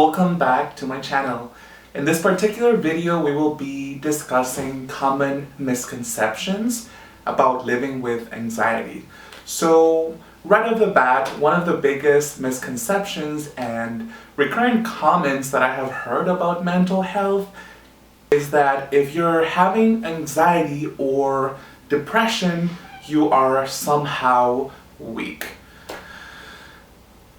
welcome back to my channel. In this particular video, we will be discussing common misconceptions about living with anxiety. So, right off the bat, one of the biggest misconceptions and recurrent comments that I have heard about mental health is that if you're having anxiety or depression, you are somehow weak.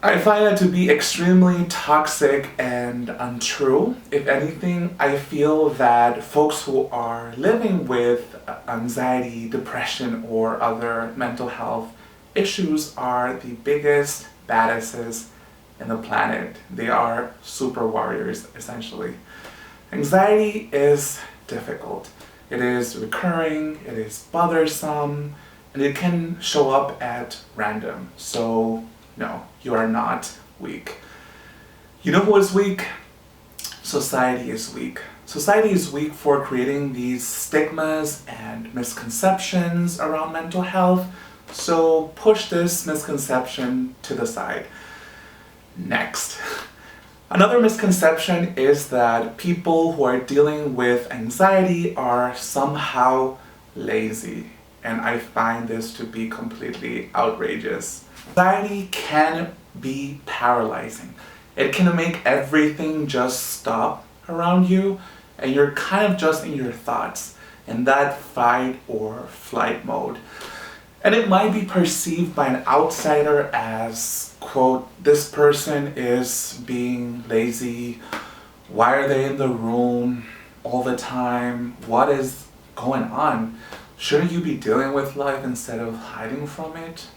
I find that to be extremely toxic and untrue. If anything, I feel that folks who are living with anxiety, depression, or other mental health issues are the biggest badasses in the planet. They are super warriors, essentially. Anxiety is difficult. It is recurring, it is bothersome, and it can show up at random. So, no, you are not weak. You know who is weak? Society is weak. Society is weak for creating these stigmas and misconceptions around mental health. So push this misconception to the side. Next. Another misconception is that people who are dealing with anxiety are somehow lazy. And I find this to be completely outrageous. Anxiety can be paralyzing. It can make everything just stop around you and you're kind of just in your thoughts in that fight or flight mode. And it might be perceived by an outsider as, quote, this person is being lazy. Why are they in the room all the time? What is going on? Shouldn't you be dealing with life instead of hiding from it?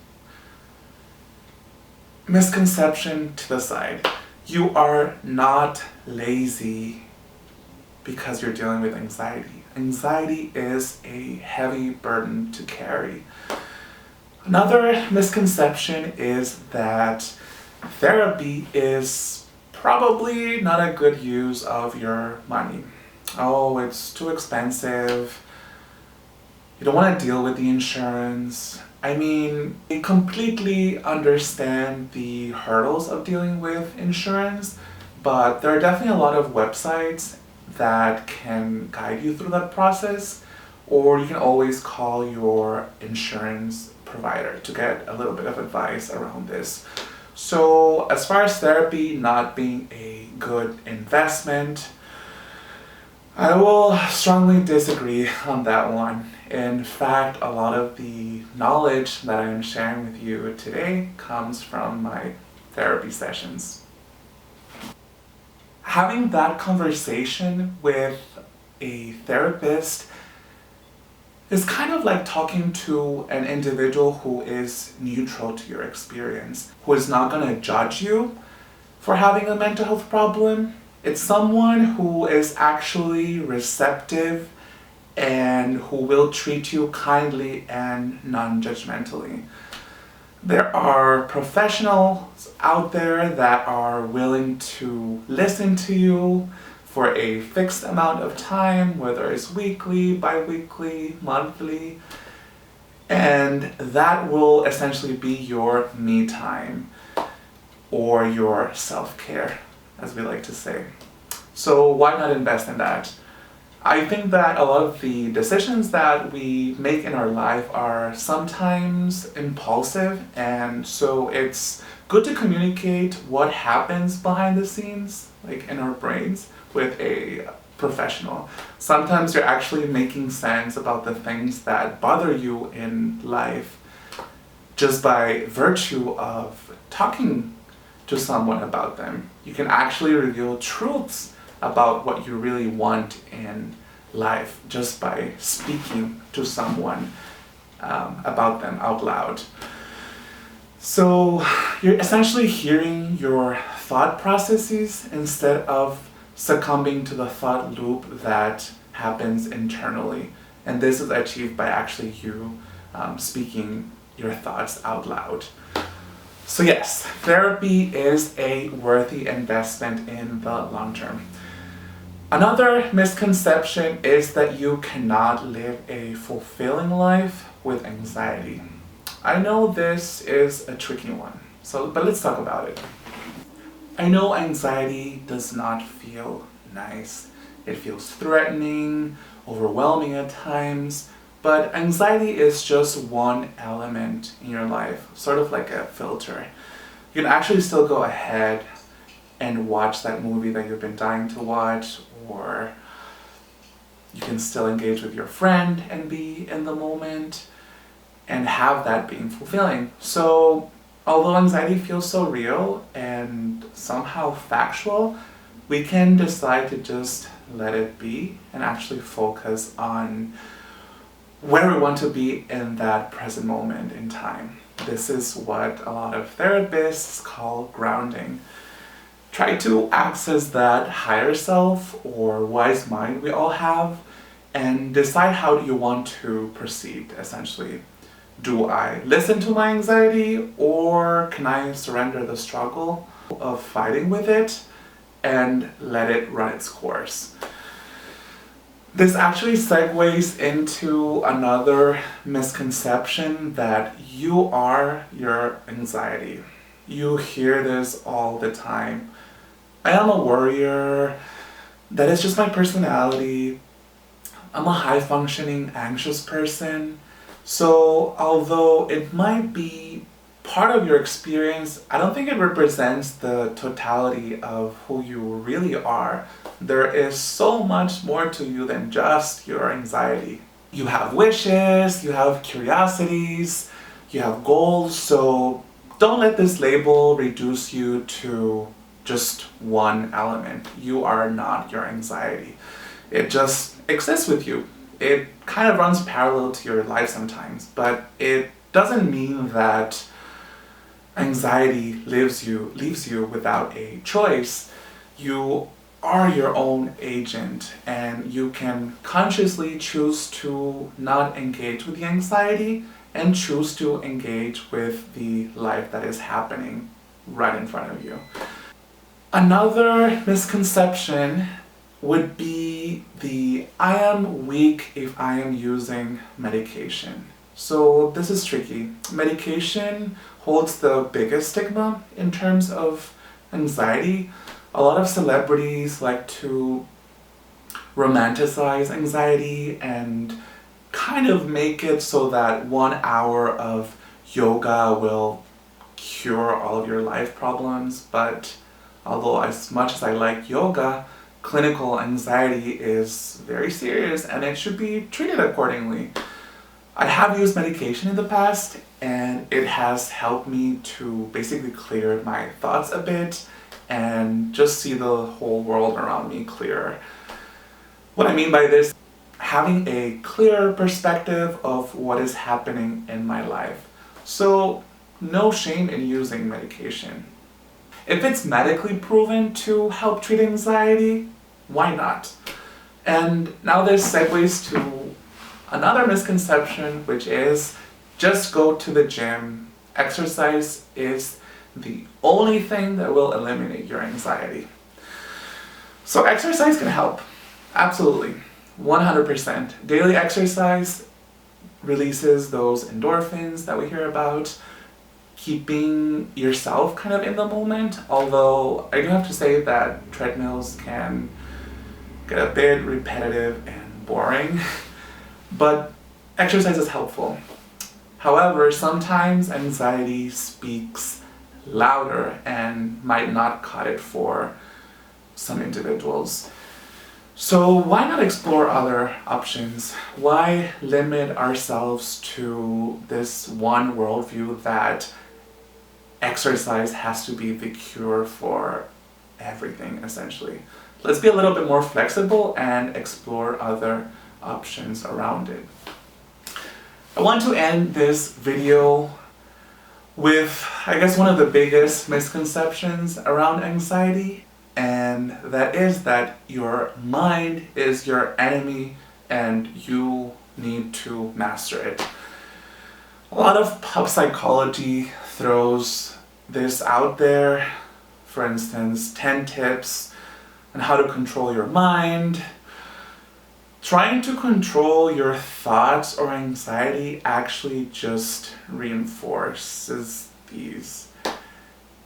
Misconception to the side. You are not lazy because you're dealing with anxiety. Anxiety is a heavy burden to carry. Another misconception is that therapy is probably not a good use of your money. Oh, it's too expensive. You don't want to deal with the insurance. I mean, I completely understand the hurdles of dealing with insurance, but there are definitely a lot of websites that can guide you through that process, or you can always call your insurance provider to get a little bit of advice around this. So, as far as therapy not being a good investment, I will strongly disagree on that one. In fact, a lot of the knowledge that I am sharing with you today comes from my therapy sessions. Having that conversation with a therapist is kind of like talking to an individual who is neutral to your experience, who is not going to judge you for having a mental health problem. It's someone who is actually receptive and who will treat you kindly and non-judgmentally. There are professionals out there that are willing to listen to you for a fixed amount of time, whether it's weekly, bi-weekly, monthly, and that will essentially be your me time or your self-care, as we like to say. So why not invest in that? I think that a lot of the decisions that we make in our life are sometimes impulsive, and so it's good to communicate what happens behind the scenes, like in our brains, with a professional. Sometimes you're actually making sense about the things that bother you in life just by virtue of talking to someone about them. You can actually reveal truths about what you really want in life just by speaking to someone about them out loud. So you're essentially hearing your thought processes instead of succumbing to the thought loop that happens internally. And this is achieved by actually you speaking your thoughts out loud. So yes, therapy is a worthy investment in the long term. Another misconception is that you cannot live a fulfilling life with anxiety. I know this is a tricky one, but let's talk about it. I know anxiety does not feel nice. It feels threatening, overwhelming at times, but anxiety is just one element in your life, sort of like a filter. You can actually still go ahead and watch that movie that you've been dying to watch, or you can still engage with your friend and be in the moment and have that being fulfilling. So, although anxiety feels so real and somehow factual, we can decide to just let it be and actually focus on where we want to be in that present moment in time. This is what a lot of therapists call grounding. Try to access that higher self or wise mind we all have and decide how you want to proceed, essentially. Do I listen to my anxiety, or can I surrender the struggle of fighting with it and let it run its course? This actually segues into another misconception, that you are your anxiety. You hear this all the time. I am a worrier. That is just my personality. I'm a high-functioning, anxious person. So, although it might be part of your experience, I don't think it represents the totality of who you really are. There is so much more to you than just your anxiety. You have wishes, you have curiosities, you have goals, so don't let this label reduce you to just one element. You are not your anxiety. It just exists with you. It kind of runs parallel to your life sometimes, but it doesn't mean that anxiety leaves you without a choice. You are your own agent, and you can consciously choose to not engage with the anxiety and choose to engage with the life that is happening right in front of you. Another misconception would be the I am weak if I am using medication. So this is tricky. Medication holds the biggest stigma in terms of anxiety. A lot of celebrities like to romanticize anxiety and kind of make it so that 1 hour of yoga will cure all of your life problems, but although as much as I like yoga, clinical anxiety is very serious and it should be treated accordingly. I have used medication in the past and it has helped me to basically clear my thoughts a bit and just see the whole world around me clearer. What I mean by this, having a clearer perspective of what is happening in my life. So, no shame in using medication. If it's medically proven to help treat anxiety, why not? And now this segues to another misconception, which is just go to the gym. Exercise is the only thing that will eliminate your anxiety. So exercise can help, absolutely, 100%. Daily exercise releases those endorphins that we hear about, keeping yourself kind of in the moment, although I do have to say that treadmills can get a bit repetitive and boring, but exercise is helpful. However, sometimes anxiety speaks louder and might not cut it for some individuals. So why not explore other options? Why limit ourselves to this one worldview that exercise has to be the cure for everything, essentially? Let's be a little bit more flexible and explore other options around it. I want to end this video with, I guess, one of the biggest misconceptions around anxiety, and that is that your mind is your enemy and you need to master it. A lot of pop psychology throws this out there. For instance, 10 tips on how to control your mind. Trying to control your thoughts or anxiety actually just reinforces these.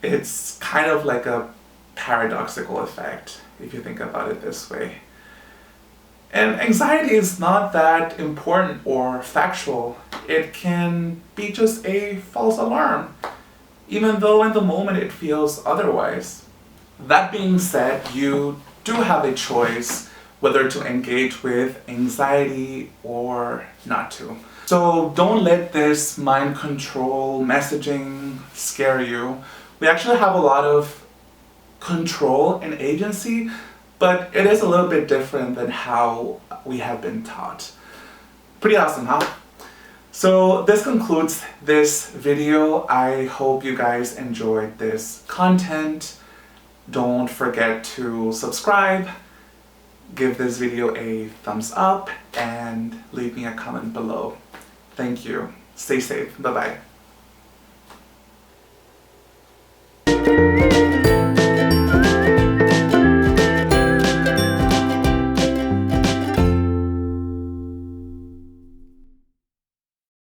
It's kind of like a paradoxical effect, if you think about it this way. And anxiety is not that important or factual. It can be just a false alarm, even though in the moment it feels otherwise. That being said, you do have a choice whether to engage with anxiety or not to. So don't let this mind control messaging scare you. We actually have a lot of control and agency, but it is a little bit different than how we have been taught. Pretty awesome, huh? So this concludes this video. I hope you guys enjoyed this content. Don't forget to subscribe, give this video a thumbs up, and leave me a comment below. Thank you. Stay safe. Bye-bye.